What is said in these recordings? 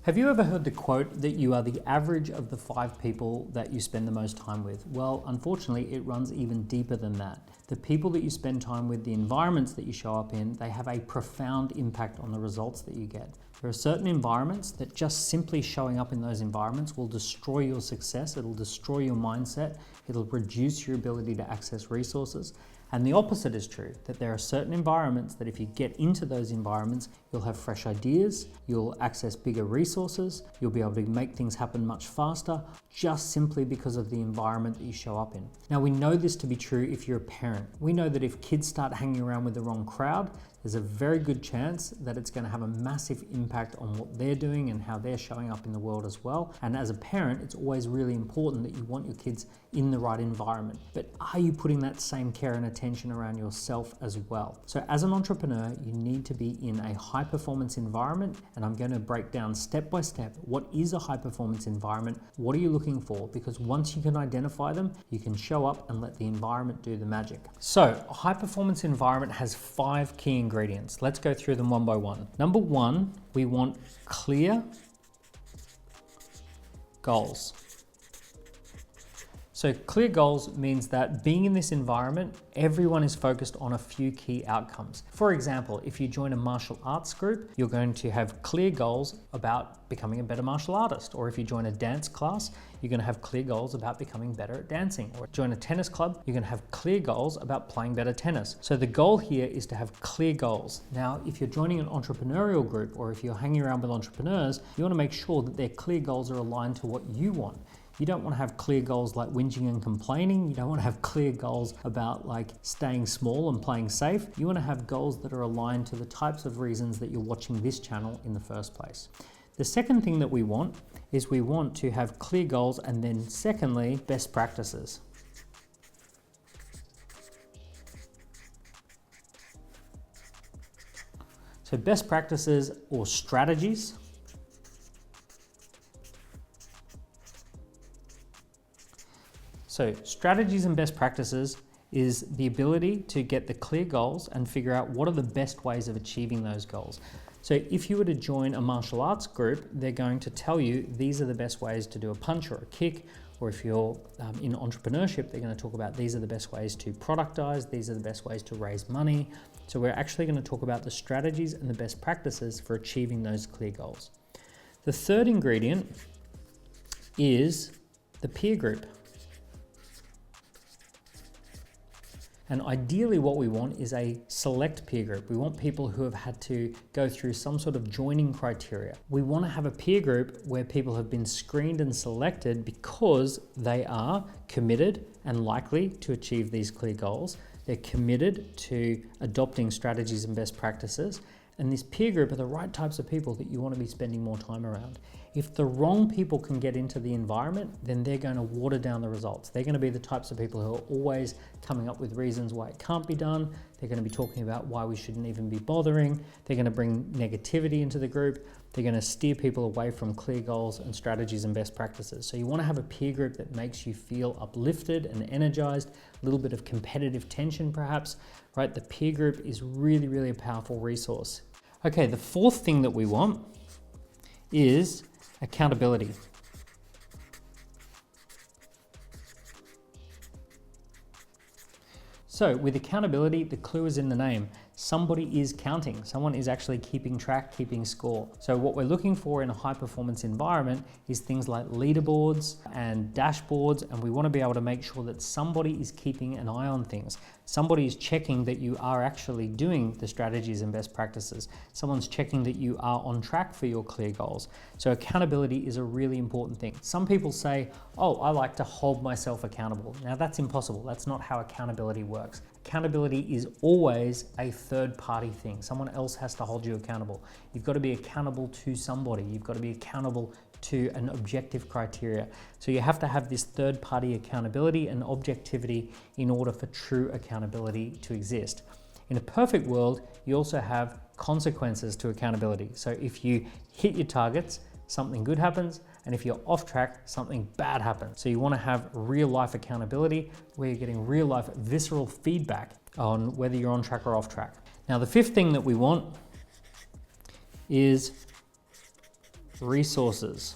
Have you ever heard the quote that you are the average of the 5 people that you spend the most time with? Well, unfortunately, it runs even deeper than that. The people that you spend time with, the environments that you show up in, they have a profound impact on the results that you get. There are certain environments that just simply showing up in those environments will destroy your success, it'll destroy your mindset, it'll reduce your ability to access resources. And the opposite is true, that there are certain environments that if you get into those environments, you'll have fresh ideas, you'll access bigger resources, you'll be able to make things happen much faster, just simply because of the environment that you show up in. Now, we know this to be true if you're a parent. We know that if kids start hanging around with the wrong crowd, there's a very good chance that it's going to have a massive impact on what they're doing and how they're showing up in the world as well. And as a parent, it's always really important that you want your kids in the right environment. But are you putting that same care and attention around yourself as well? So as an entrepreneur, you need to be in a high performance environment. And I'm going to break down step by step, what is a high performance environment? What are you looking for? Because once you can identify them, you can show up and let the environment do the magic. So a high performance environment has 5 key ingredients. Let's go through them one by one. Number 1, we want clear goals. So clear goals means that being in this environment, everyone is focused on a few key outcomes. For example, if you join a martial arts group, you're going to have clear goals about becoming a better martial artist. Or if you join a dance class, you're going to have clear goals about becoming better at dancing. Or join a tennis club, you're going to have clear goals about playing better tennis. So the goal here is to have clear goals. Now, if you're joining an entrepreneurial group or if you're hanging around with entrepreneurs, you want to make sure that their clear goals are aligned to what you want. You don't want to have clear goals like whinging and complaining. You don't want to have clear goals about like staying small and playing safe. You want to have goals that are aligned to the types of reasons that you're watching this channel in the first place. The second thing that we want is we want to have clear goals, and then secondly, best practices. So best practices or strategies. So strategies and best practices is the ability to get the clear goals and figure out what are the best ways of achieving those goals. So if you were to join a martial arts group, they're going to tell you these are the best ways to do a punch or a kick. Or if you're in entrepreneurship, they're going to talk about these are the best ways to productize, these are the best ways to raise money. So we're actually going to talk about the strategies and the best practices for achieving those clear goals. The third ingredient is the peer group. And ideally what we want is a select peer group. We want people who have had to go through some sort of joining criteria. We want to have a peer group where people have been screened and selected because they are committed and likely to achieve these clear goals. They're committed to adopting strategies and best practices. And this peer group are the right types of people that you want to be spending more time around. If the wrong people can get into the environment, then they're going to water down the results. They're going to be the types of people who are always coming up with reasons why it can't be done. They're going to be talking about why we shouldn't even be bothering. They're going to bring negativity into the group. They're going to steer people away from clear goals and strategies and best practices. So you want to have a peer group that makes you feel uplifted and energized, a little bit of competitive tension perhaps, right? The peer group is really, really a powerful resource. Okay, the fourth thing that we want is accountability. So with accountability, the clue is in the name. Somebody is counting. Someone is actually keeping track, keeping score. So what we're looking for in a high performance environment is things like leaderboards and dashboards, and we want to be able to make sure that somebody is keeping an eye on things. Somebody is checking that you are actually doing the strategies and best practices. Someone's checking that you are on track for your clear goals. So accountability is a really important thing. Some people say, oh, I like to hold myself accountable. Now that's impossible. That's not how accountability works. Accountability is always a third-party thing. Someone else has to hold you accountable. You've got to be accountable to somebody. You've got to be accountable to an objective criteria. So you have to have this third-party accountability and objectivity in order for true accountability to exist. In a perfect world, you also have consequences to accountability. So if you hit your targets, something good happens, and if you're off track, something bad happens. So you want to have real life accountability where you're getting real life visceral feedback on whether you're on track or off track. Now, the fifth thing that we want is resources.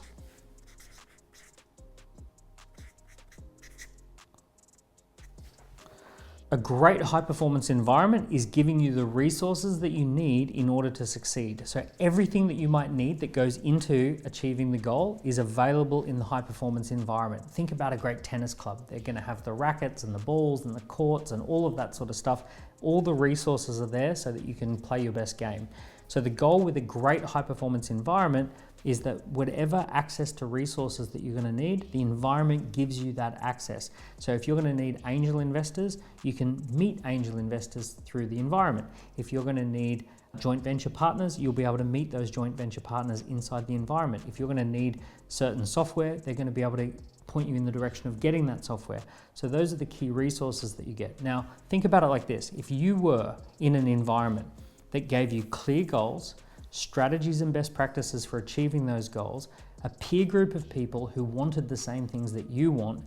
A great high-performance environment is giving you the resources that you need in order to succeed. So everything that you might need that goes into achieving the goal is available in the high-performance environment. Think about a great tennis club. They're going to have the rackets and the balls and the courts and all of that sort of stuff. All the resources are there so that you can play your best game. So the goal with a great high-performance environment is that whatever access to resources that you're going to need, the environment gives you that access. So if you're going to need angel investors, you can meet angel investors through the environment. If you're going to need joint venture partners, you'll be able to meet those joint venture partners inside the environment. If you're going to need certain software, they're going to be able to point you in the direction of getting that software. So those are the key resources that you get. Now, think about it like this. If you were in an environment that gave you clear goals, strategies and best practices for achieving those goals, a peer group of people who wanted the same things that you want,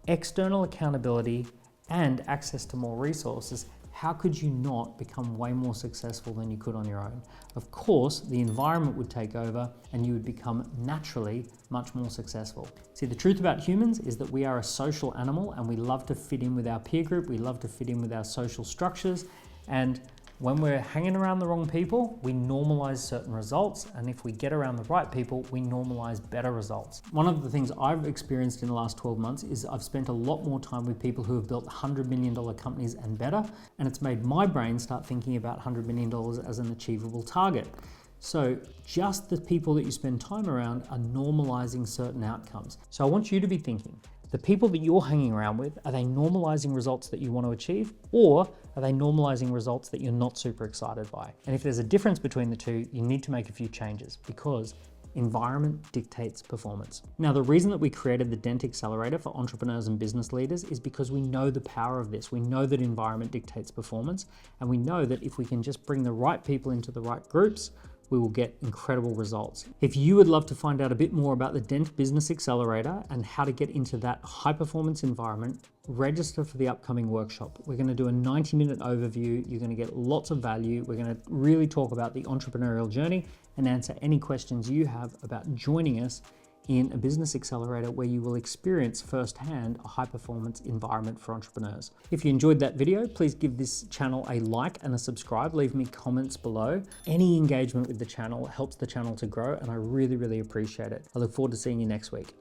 external accountability, and access to more resources, how could you not become way more successful than you could on your own? Of course, the environment would take over and you would become naturally much more successful. See, the truth about humans is that we are a social animal and we love to fit in with our peer group, we love to fit in with our social structures, and when we're hanging around the wrong people, we normalize certain results, and if we get around the right people, we normalize better results. One of the things I've experienced in the last 12 months is I've spent a lot more time with people who have built $100 million companies and better, and it's made my brain start thinking about $100 million as an achievable target. So just the people that you spend time around are normalizing certain outcomes. So I want you to be thinking, the people that you're hanging around with, are they normalizing results that you want to achieve, or are they normalizing results that you're not super excited by? And if there's a difference between the two, you need to make a few changes because environment dictates performance. Now, the reason that we created the Dent Accelerator for entrepreneurs and business leaders is because we know the power of this. We know that environment dictates performance, and we know that if we can just bring the right people into the right groups, we will get incredible results. If you would love to find out a bit more about the Dent Business Accelerator and how to get into that high performance environment, register for the upcoming workshop. We're going to do a 90-minute overview. You're going to get lots of value. We're going to really talk about the entrepreneurial journey and answer any questions you have about joining us in a business accelerator where you will experience firsthand a high performance environment for entrepreneurs. If you enjoyed that video, please give this channel a like and a subscribe. Leave me comments below. Any engagement with the channel helps the channel to grow, and I really, really appreciate it. I look forward to seeing you next week.